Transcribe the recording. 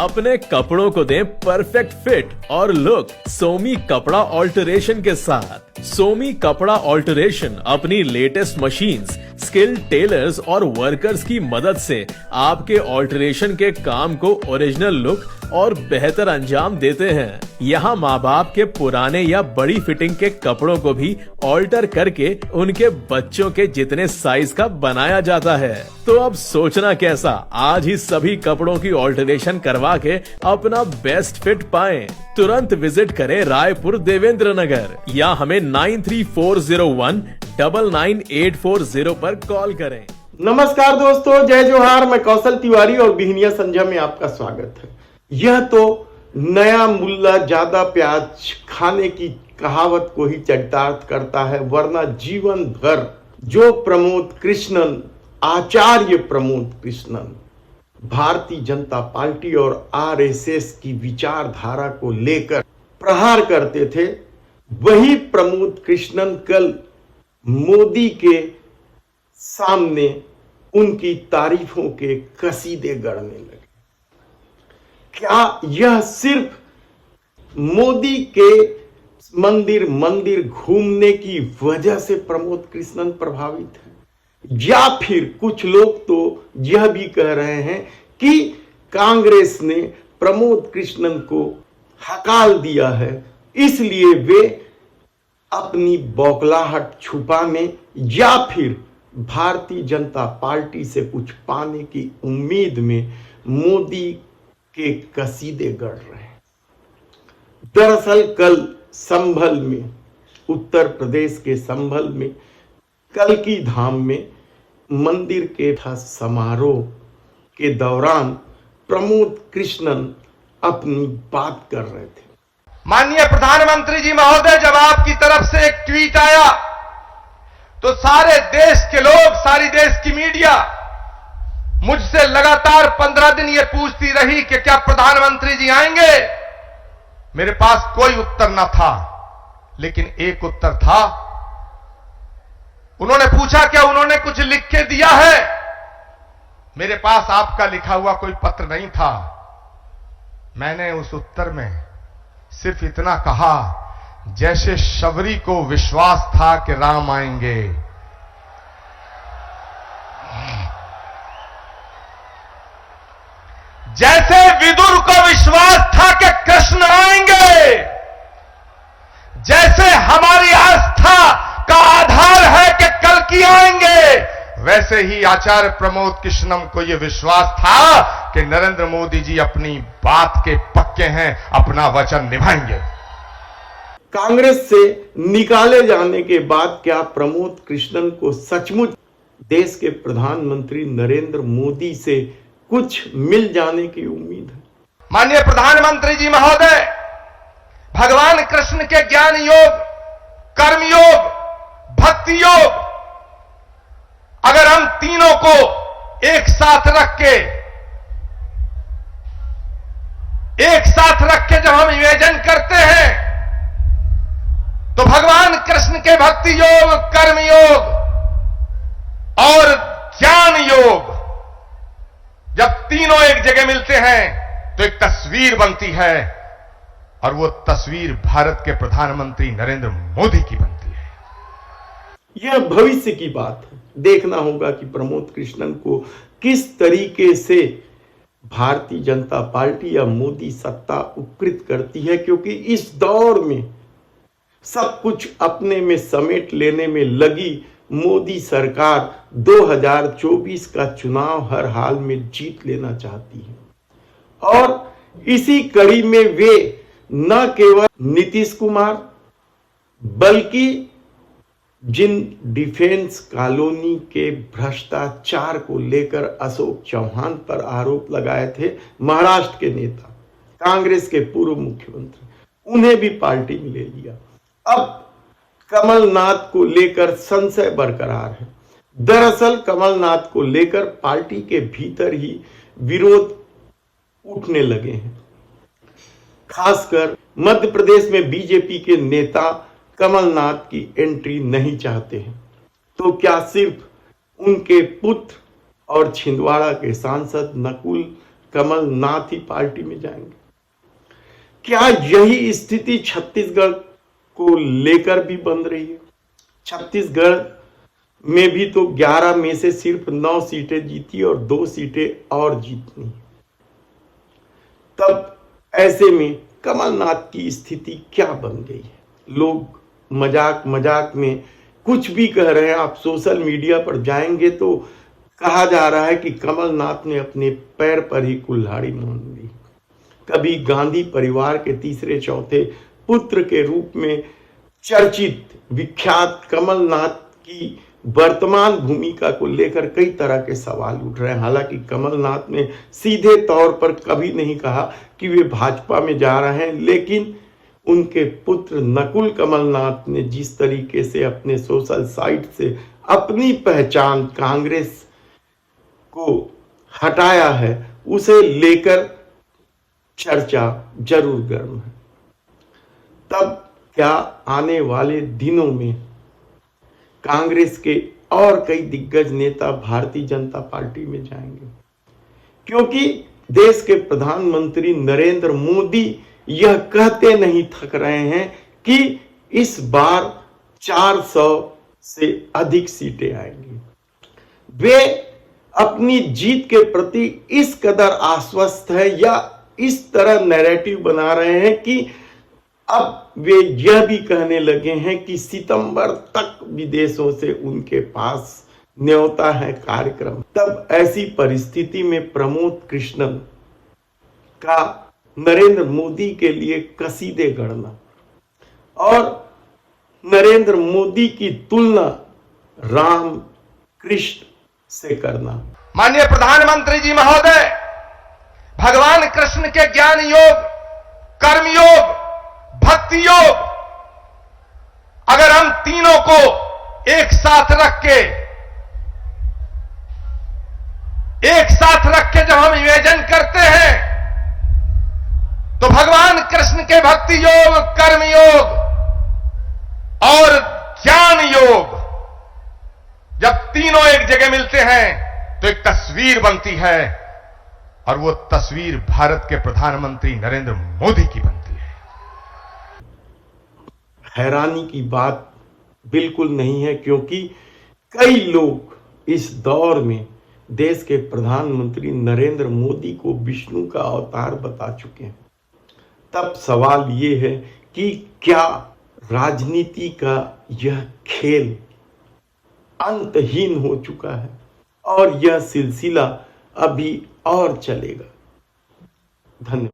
अपने कपड़ों को दें परफेक्ट फिट और लुक सोमी कपड़ा ऑल्टरेशन के साथ। सोमी कपड़ा ऑल्टरेशन अपनी लेटेस्ट मशीन्स, स्किल्ड टेलर्स और वर्कर्स की मदद से आपके ऑल्टरेशन के काम को ओरिजिनल लुक और बेहतर अंजाम देते हैं। यहाँ माँ बाप के पुराने या बड़ी फिटिंग के कपड़ों को भी ऑल्टर करके उनके बच्चों के जितने साइज का बनाया जाता है। तो अब सोचना कैसा, आज ही सभी कपड़ों की ऑल्टरेशन करवा के अपना बेस्ट फिट पाएं। तुरंत विजिट करें रायपुर देवेंद्र नगर या हमें 9340199840 पर कॉल करें। नमस्कार दोस्तों, जय जोहार। मैं कौशल तिवारी और बिहनिया संध्या में आपका स्वागत है। यह तो नया मुल्ला ज्यादा प्याज खाने की कहावत को ही चरितार्थ करता है, वरना जीवन भर जो प्रमोद कृष्णन, आचार्य प्रमोद कृष्णन भारतीय जनता पार्टी और आरएसएस की विचारधारा को लेकर प्रहार करते थे, वही प्रमोद कृष्णन कल मोदी के सामने उनकी तारीफों के कसीदे गढ़ने लगे। क्या यह सिर्फ मोदी के मंदिर घूमने की वजह से प्रमोद कृष्णन प्रभावित है, या फिर कुछ लोग तो यह भी कह रहे हैं कि कांग्रेस ने प्रमोद कृष्णन को हकाल दिया है, इसलिए वे अपनी बौखलाहट छुपाने या फिर भारतीय जनता पार्टी से कुछ पाने की उम्मीद में मोदी के कसीदे गढ़ रहे हैं। दरअसल कल संभल में, उत्तर प्रदेश के संभल में कल्की धाम में मंदिर के समारोह के दौरान प्रमोद कृष्णन अपनी बात कर रहे थे। माननीय प्रधानमंत्री जी महोदय, जब आपकी तरफ से एक ट्वीट आया तो सारे देश के लोग, सारी देश की मीडिया मुझसे लगातार 15 दिन ये पूछती रही कि क्या प्रधानमंत्री जी आएंगे। मेरे पास कोई उत्तर न था, लेकिन एक उत्तर था। उन्होंने पूछा क्या उन्होंने कुछ लिख के दिया है। मेरे पास आपका लिखा हुआ कोई पत्र नहीं था। मैंने उस उत्तर में सिर्फ इतना कहा, जैसे शबरी को विश्वास था कि राम आएंगे, जैसे विदुर को विश्वास था कि कृष्ण आएंगे, जैसे हमारी आस्था का आधार है कि कल्कि आएंगे, वैसे ही आचार्य प्रमोद कृष्णम को यह विश्वास था कि नरेंद्र मोदी जी अपनी बात के पक्के हैं, अपना वचन निभाएंगे। कांग्रेस से निकाले जाने के बाद क्या प्रमोद कृष्णन को सचमुच देश के प्रधानमंत्री नरेंद्र मोदी से कुछ मिल जाने की उम्मीद है? माननीय प्रधानमंत्री जी महोदय, भगवान कृष्ण के ज्ञान योग, कर्म योग, भक्ति योग, अगर हम तीनों को एक साथ रख के जब हम इमेजिन करते हैं, तो भगवान कृष्ण के भक्ति योग, कर्म योग और ज्ञान योग जब तीनों एक जगह मिलते हैं तो एक तस्वीर बनती है, और वो तस्वीर भारत के प्रधानमंत्री नरेंद्र मोदी की बनती है। यह भविष्य की बात है। देखना होगा कि प्रमोद कृष्णन को किस तरीके से भारतीय जनता पार्टी या मोदी सत्ता उपकृत करती है, क्योंकि इस दौर में सब कुछ अपने में समेट लेने में लगी मोदी सरकार 2024 का चुनाव हर हाल में जीत लेना चाहती है। और इसी कड़ी में वे न केवल नीतीश कुमार, बल्कि जिन डिफेंस कॉलोनी के भ्रष्टाचार को लेकर अशोक चौहान पर आरोप लगाए थे महाराष्ट्र के नेता, कांग्रेस के पूर्व मुख्यमंत्री, उन्हें भी पार्टी में ले लिया। अब कमलनाथ को लेकर संशय बरकरार है। दरअसल कमलनाथ को लेकर पार्टी के भीतर ही विरोध उठने लगे हैं। खासकर मध्य प्रदेश में बीजेपी के नेता कमलनाथ की एंट्री नहीं चाहते हैं। तो क्या सिर्फ उनके पुत्र और छिंदवाड़ा के सांसद नकुल कमलनाथ ही पार्टी में जाएंगे। क्या यही स्थिति छत्तीसगढ़ को लेकर भी बन रही है? छत्तीसगढ़ में भी तो 11 में से सिर्फ 9 सीटें जीती और 2 सीटें और जीतनी। तब ऐसे में कमलनाथ की स्थिति क्या बन गई है? लोग मजाक मजाक में कुछ भी कह रहे हैं। आप सोशल मीडिया पर जाएंगे तो कहा जा रहा है कि कमलनाथ ने अपने पैर पर ही कुल्हाड़ी मार ली। कभी गांधी परिवार के तीसरे चौथे पुत्र के रूप में चर्चित विख्यात कमलनाथ की वर्तमान भूमिका को लेकर कई तरह के सवाल उठ रहे हैं। हालांकि कमलनाथ ने सीधे तौर पर कभी नहीं कहा कि वे भाजपा में जा रहे हैं, लेकिन उनके पुत्र नकुल कमलनाथ ने जिस तरीके से अपने सोशल साइट से अपनी पहचान कांग्रेस को हटाया है, उसे लेकर चर्चा जरूर गर्म है। तब क्या आने वाले दिनों में कांग्रेस के और कई दिग्गज नेता भारतीय जनता पार्टी में जाएंगे? क्योंकि देश के प्रधानमंत्री नरेंद्र मोदी यह कहते नहीं थक रहे हैं कि इस बार 400 से अधिक सीटें आएंगी। वे अपनी जीत के प्रति इस कदर आश्वस्त है या इस तरह नैरेटिव बना रहे हैं कि अब वे यह भी कहने लगे हैं कि सितंबर तक विदेशों से उनके पास न्योता है कार्यक्रम। तब ऐसी परिस्थिति में प्रमोद कृष्णन का नरेंद्र मोदी के लिए कसीदे गढ़ना और नरेंद्र मोदी की तुलना राम कृष्ण से करना। माननीय प्रधानमंत्री जी महोदय, भगवान कृष्ण के ज्ञान योग, कर्म योग, भक्ति योग, अगर हम तीनों को एक साथ रख के जब हम इमेजिन करते हैं तो भगवान कृष्ण के भक्ति योग, कर्म योग और ज्ञान योग जब तीनों एक जगह मिलते हैं तो एक तस्वीर बनती है, और वो तस्वीर भारत के प्रधानमंत्री नरेंद्र मोदी की बनती है। हैरानी की बात बिल्कुल नहीं है, क्योंकि कई लोग इस दौर में देश के प्रधानमंत्री नरेंद्र मोदी को विष्णु का अवतार बता चुके हैं। तब सवाल ये है कि क्या राजनीति का यह खेल अंतहीन हो चुका है और यह सिलसिला अभी और चलेगा? धन्यवाद।